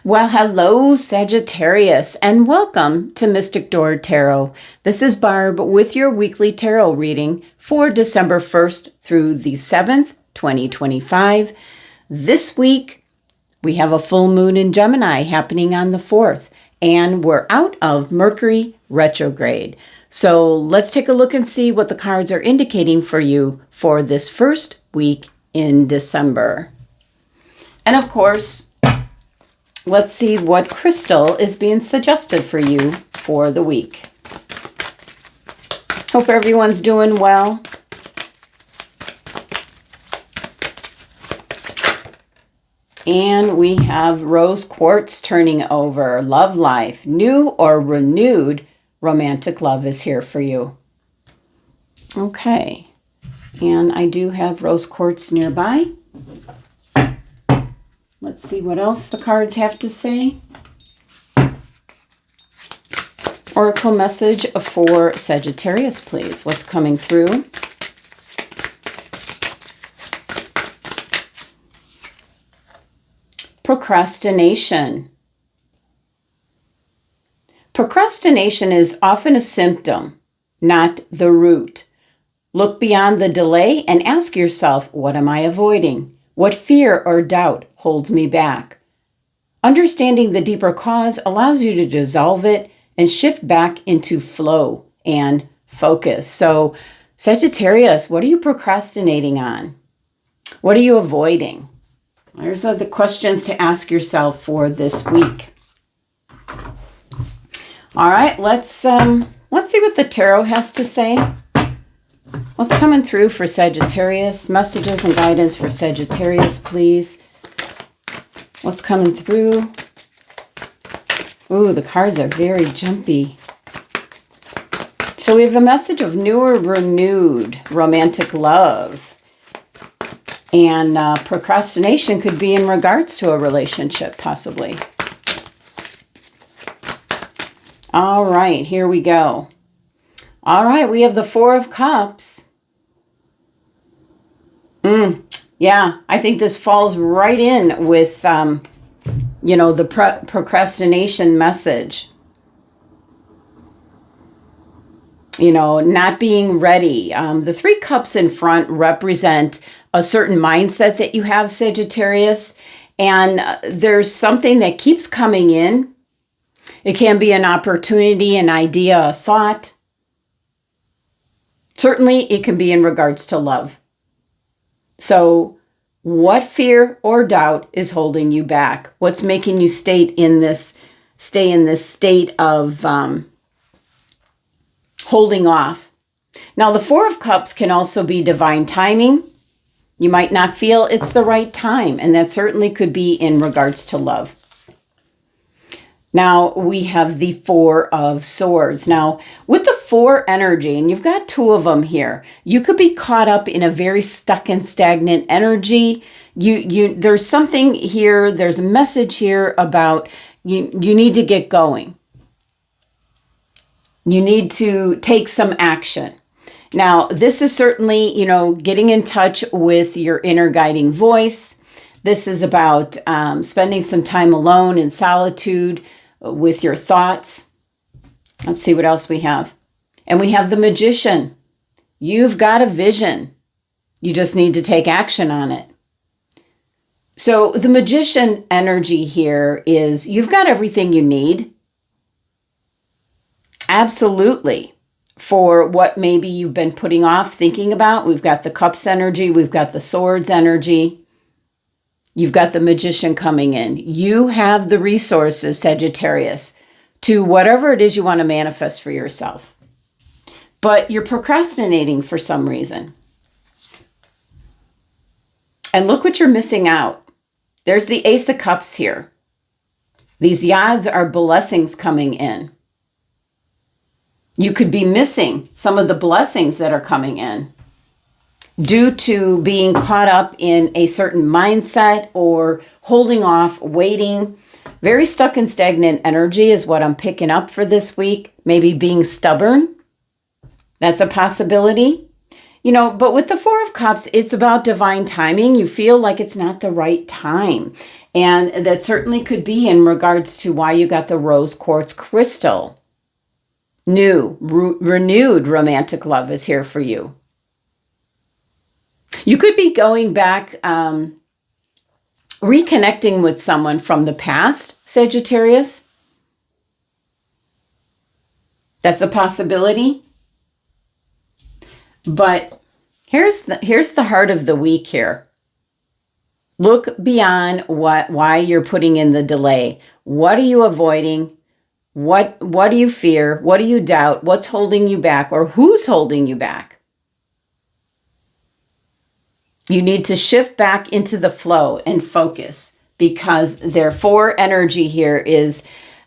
Well, hello, Sagittarius, and welcome to Mystic Door Tarot. This is Barb with your weekly tarot reading for December 1st through the 7th, 2025. This week, we have a full moon in Gemini happening on the 4th, and we're out of Mercury retrograde. So let's take a look and see what the cards are indicating for you for this first week in December. And of course, let's see what crystal is being suggested for you for the week. Hope everyone's doing well. And we have rose quartz turning over. Love life, new or renewed romantic love is here for you. Okay. And I do have rose quartz nearby. Let's see what else the cards have to say. Oracle message for Sagittarius, please. What's coming through? Procrastination. Procrastination is often a symptom, not the root. Look beyond the delay and ask yourself, what am I avoiding? What fear or doubt holds me back? Understanding the deeper cause allows you to dissolve it and shift back into flow and focus. So, Sagittarius, what are you procrastinating on? What are you avoiding? There's the questions to ask yourself for this week. All right, let's see what the tarot has to say. What's coming through for Sagittarius? Messages and guidance for Sagittarius, please. What's coming through? Ooh, the cards are very jumpy. So we have a message of new or renewed romantic love. And procrastination could be in regards to a relationship, possibly. All right, here we go. All right, we have the Four of Cups. Yeah, I think this falls right in with, the procrastination message. Not being ready. The Three Cups in front represent a certain mindset that you have, Sagittarius. And there's something that keeps coming in. It can be an opportunity, an idea, a thought. Certainly, it can be in regards to love. So, what fear or doubt is holding you back? What's making you stay in this state of holding off? Now, the Four of Cups can also be divine timing. You might not feel it's the right time, and that certainly could be in regards to love. Now, we have the Four of Swords. Now, with the Four energy, and you've got two of them here, you could be caught up in a very stuck and stagnant energy. There's something here, there's a message here about you need to get going. You need to take some action. Now, this is certainly, getting in touch with your inner guiding voice. This is about spending some time alone in solitude, with your thoughts. Let's see what else we have. And we have the Magician. You've got a vision. You just need to take action on it. So the Magician energy here is you've got everything you need. Absolutely. For what maybe you've been putting off thinking about. We've got the Cups energy. We've got the Swords energy. You've got the Magician coming in. You have the resources, Sagittarius, to whatever it is you want to manifest for yourself. But you're procrastinating for some reason. And look what you're missing out. There's the Ace of Cups here. These yads are blessings coming in. You could be missing some of the blessings that are coming in due to being caught up in a certain mindset or holding off, waiting. Very stuck and stagnant energy is what I'm picking up for this week. Maybe being stubborn. That's a possibility. But with the Four of Cups, it's about divine timing. You feel like it's not the right time. And that certainly could be in regards to why you got the rose quartz crystal. New, renewed romantic love is here for you. You could be going back, reconnecting with someone from the past, Sagittarius. That's a possibility. But here's the heart of the week here. Look beyond why you're putting in the delay. What are you avoiding? What do you fear? What do you doubt? What's holding you back, or who's holding you back? You need to shift back into the flow and focus, because therefore energy here is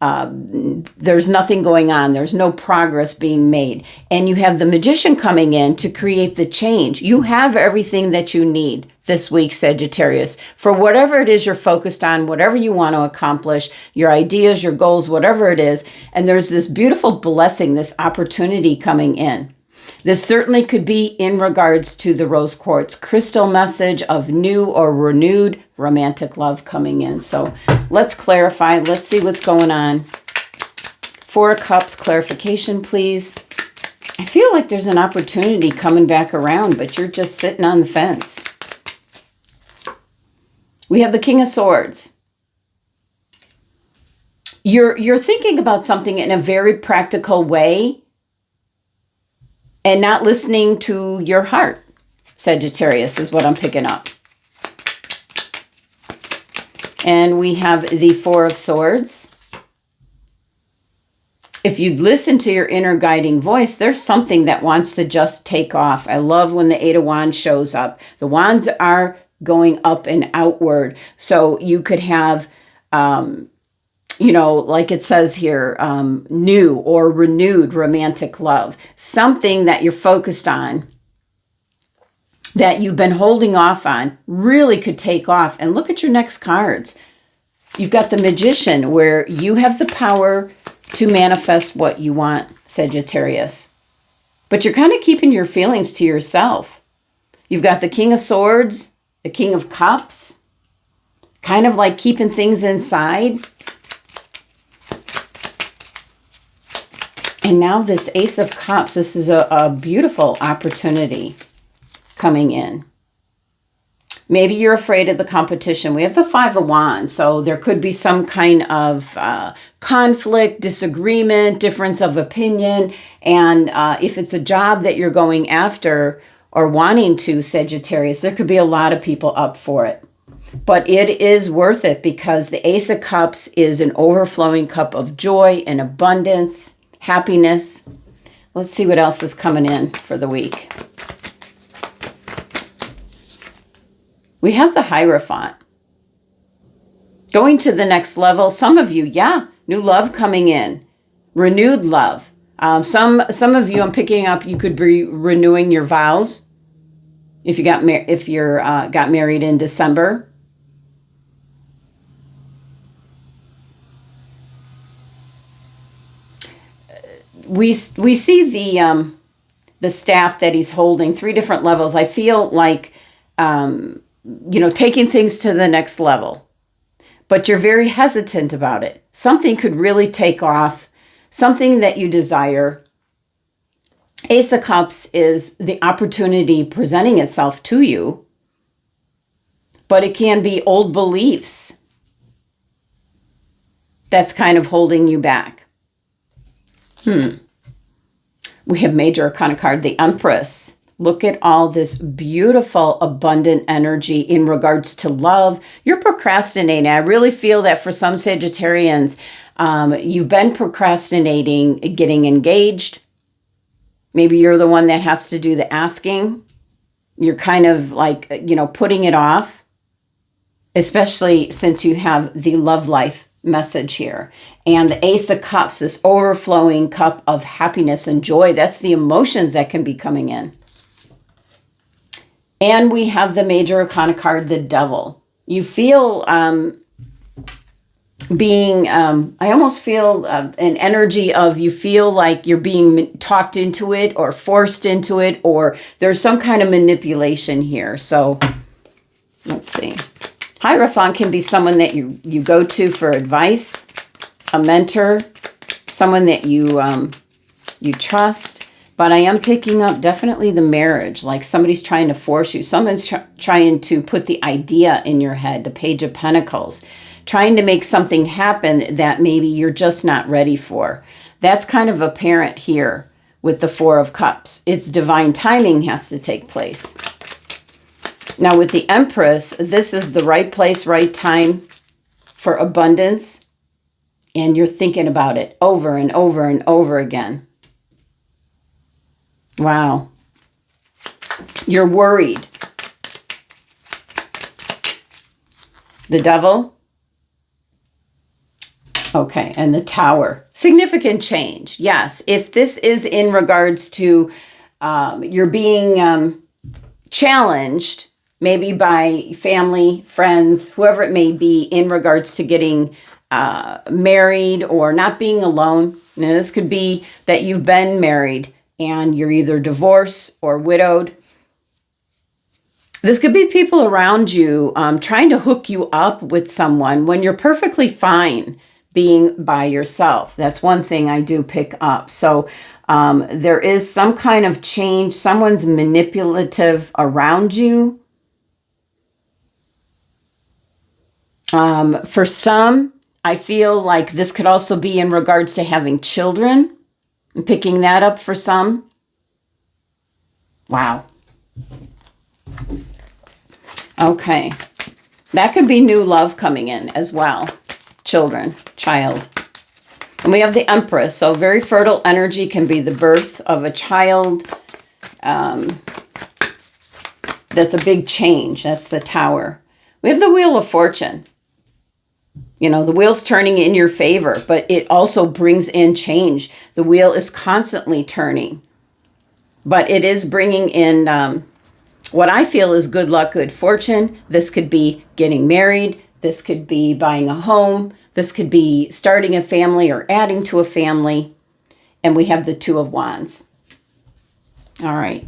there's nothing going on. There's no progress being made. And you have the Magician coming in to create the change. You have everything that you need this week, Sagittarius, for whatever it is you're focused on, whatever you want to accomplish, your ideas, your goals, whatever it is. And there's this beautiful blessing, this opportunity coming in. This certainly could be in regards to the rose quartz crystal message of new or renewed romantic love coming in. So let's clarify. Let's see what's going on. Four of Cups clarification, please. I feel like there's an opportunity coming back around, but you're just sitting on the fence. We have the King of Swords. You're thinking about something in a very practical way and not listening to your heart, Sagittarius, is what I'm picking up. And we have the Four of Swords. If you listen to your inner guiding voice, there's something that wants to just take off. I love when the Eight of Wands shows up. The wands are going up and outward. So you could have, like it says here, new or renewed romantic love. Something that you're focused on, that you've been holding off on, really could take off. And look at your next cards. You've got the Magician, where you have the power to manifest what you want, Sagittarius. But you're kind of keeping your feelings to yourself. You've got the King of Swords, the King of Cups, kind of like keeping things inside. And now this Ace of Cups, this is a beautiful opportunity coming in. Maybe you're afraid of the competition. We have the Five of Wands, so there could be some kind of conflict, disagreement, difference of opinion. And if it's a job that you're going after or wanting to, Sagittarius, there could be a lot of people up for it. But it is worth it, because the Ace of Cups is an overflowing cup of joy and abundance, happiness. Let's see what else is coming in for the week. We have the Hierophant. Going to the next level. Some of you, new love coming in. Renewed love. Some of you, I'm picking up, you could be renewing your vows. If you got got married in December. We see the staff that he's holding, 3 different levels. I feel like taking things to the next level, but you're very hesitant about it. Something could really take off, something that you desire. Ace of Cups is the opportunity presenting itself to you, but it can be old beliefs that's kind of holding you back. We have Major Arcana card, the Empress. Look at all this beautiful, abundant energy in regards to love. You're procrastinating. I really feel that for some Sagittarians, you've been procrastinating getting engaged. Maybe you're the one that has to do the asking. You're kind of like, putting it off, especially since you have the love life message here. And the Ace of Cups, this overflowing cup of happiness and joy. That's the emotions that can be coming in. And we have the Major Arcana card, the Devil. You feel being, I almost feel an energy of you feel like you're being talked into it or forced into it, or there's some kind of manipulation here. So let's see. Hierophant can be someone that you go to for advice, a mentor, someone that you trust. But I am picking up definitely the marriage, like somebody's trying to force you. Someone's trying to put the idea in your head, the Page of Pentacles, trying to make something happen that maybe you're just not ready for. That's kind of apparent here with the Four of Cups. It's divine timing has to take place. Now with the Empress, this is the right place, right time for abundance. And you're thinking about it over and over and over again. Wow. You're worried. The Devil. Okay, and the Tower. Significant change. Yes, if this is in regards to you're being challenged, maybe by family, friends, whoever it may be, in regards to getting married or not being alone. Now, this could be that you've been married and you're either divorced or widowed. This could be people around you trying to hook you up with someone when you're perfectly fine being by yourself. That's one thing I do pick up. So there is some kind of change. Someone's manipulative around you. For some, I feel like this could also be in regards to having children. I'm picking that up for some. Wow. Okay. That could be new love coming in as well. Children, child. And we have the Empress. So very fertile energy can be the birth of a child. That's a big change. That's the Tower. We have the Wheel of Fortune. You know, the wheel's turning in your favor, but it also brings in change. The wheel is constantly turning, but it is bringing in what I feel is good luck, good fortune. This could be getting married. This could be buying a home. This could be starting a family or adding to a family. And we have the Two of Wands. All right.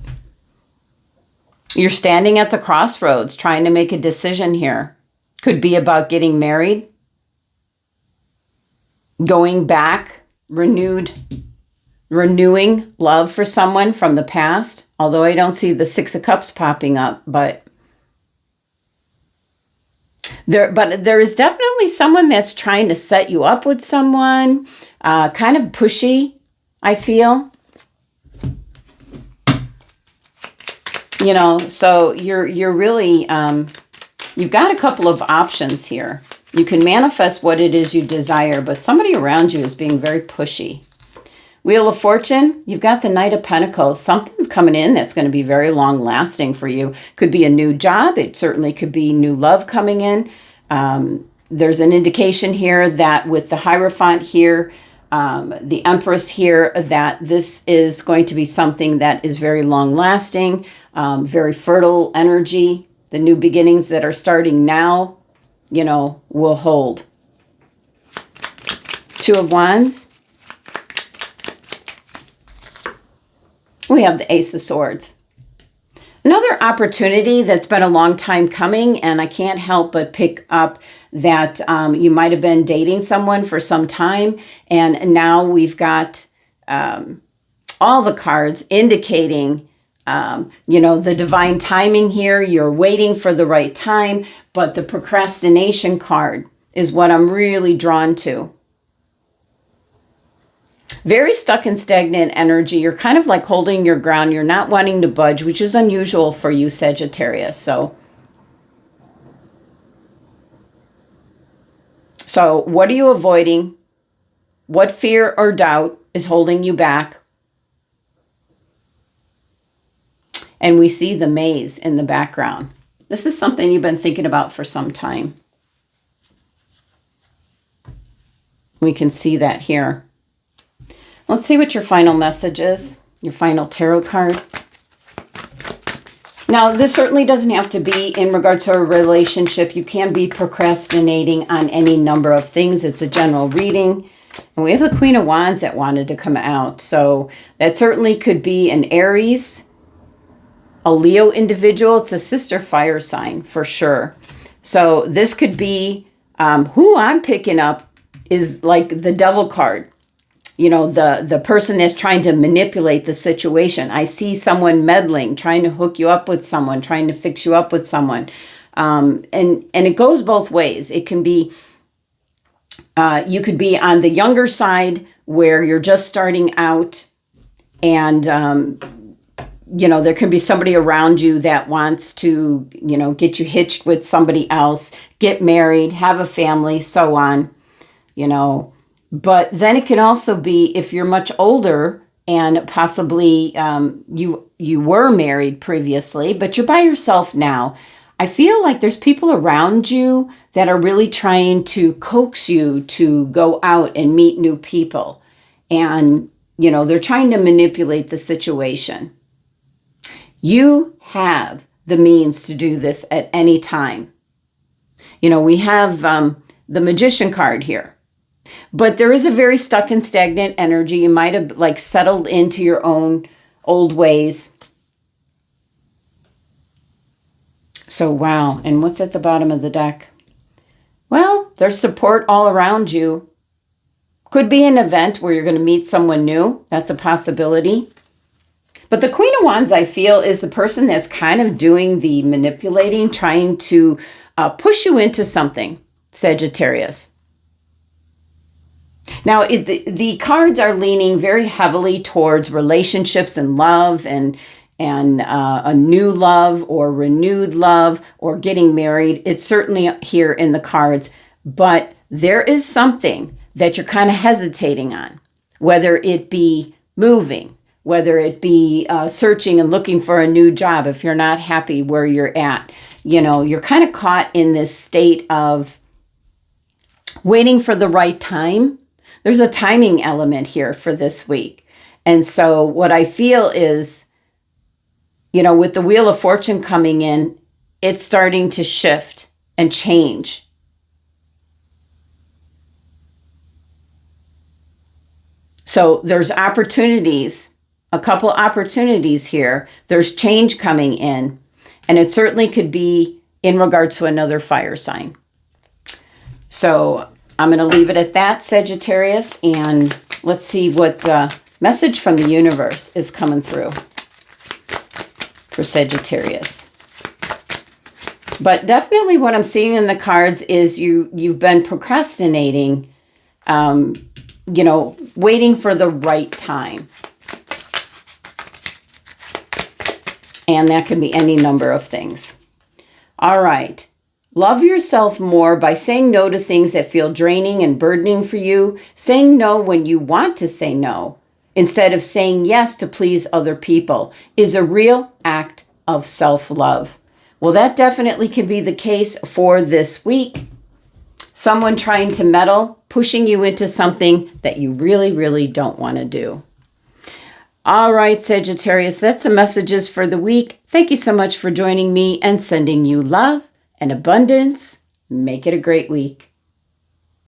You're standing at the crossroads trying to make a decision here. Could be about getting married, going back, renewing love for someone from the past. Although I don't see the Six of Cups popping up, but there is definitely someone that's trying to set you up with someone, kind of pushy, I feel. You know, so you're really, you've got a couple of options here. You can manifest what it is you desire, but somebody around you is being very pushy. Wheel of Fortune, you've got the Knight of Pentacles. Something's coming in that's going to be very long lasting for you. Could be a new job. It certainly could be new love coming in. There's an indication here that with the Hierophant here, the Empress here, that this is going to be something that is very long lasting, very fertile energy. The new beginnings that are starting now, you know, will hold. Two of Wands. We have the Ace of Swords. Another opportunity that's been a long time coming, and I can't help but pick up that you might have been dating someone for some time, and now we've got all the cards indicating, you know, the divine timing here. You're waiting for the right time, but the procrastination card is what I'm really drawn to. Very stuck and stagnant energy. You're kind of like holding your ground. You're not wanting to budge, which is unusual for you, Sagittarius. So what are you avoiding? What fear or doubt is holding you back? And we see the maze in the background. This is something you've been thinking about for some time. We can see that here. Let's see what your final message is. Your final tarot card. Now, this certainly doesn't have to be in regards to a relationship. You can be procrastinating on any number of things. It's a general reading. And we have the Queen of Wands that wanted to come out. So that certainly could be an Aries, a Leo individual. It's a sister fire sign for sure. So this could be, who I'm picking up is like the Devil card. You know, the person that's trying to manipulate the situation. I see someone meddling, trying to hook you up with someone, trying to fix you up with someone. And it goes both ways. It can be, you could be on the younger side where you're just starting out and, you know, there can be somebody around you that wants to, you know, get you hitched with somebody else, get married, have a family, so on, you know. But then it can also be if you're much older and possibly you were married previously, but you're by yourself now. I feel like there's people around you that are really trying to coax you to go out and meet new people. And, you know, they're trying to manipulate the situation. You have the means to do this at any time. You know, we have the Magician card here. But there is a very stuck and stagnant energy. You might have like settled into your own old ways. So, wow. And what's at the bottom of the deck? Well, there's support all around you. Could be an event where you're going to meet someone new. That's a possibility. But the Queen of Wands, I feel, is the person that's kind of doing the manipulating, trying to push you into something, Sagittarius. Now, the cards are leaning very heavily towards relationships and love and a new love or renewed love or getting married. It's certainly here in the cards, but there is something that you're kind of hesitating on, whether it be moving, whether it be searching and looking for a new job if you're not happy where you're at. You know, you're kind of caught in this state of waiting for the right time. There's a timing element here for this week. And so what I feel is, you know, with the Wheel of Fortune coming in, it's starting to shift and change. So there's opportunities, a couple opportunities here. There's change coming in. And it certainly could be in regards to another fire sign. So I'm going to leave it at that, Sagittarius, and let's see what message from the universe is coming through for Sagittarius. But definitely what I'm seeing in the cards is you've been procrastinating, you know, waiting for the right time. And that can be any number of things. All right. Love yourself more by saying no to things that feel draining and burdening for you. Saying no when you want to say no, instead of saying yes to please other people, is a real act of self-love. Well, that definitely could be the case for this week. Someone trying to meddle, pushing you into something that you really, really don't want to do. All right, Sagittarius, that's the messages for the week. Thank you so much for joining me and sending you love and abundance. Make it a great week.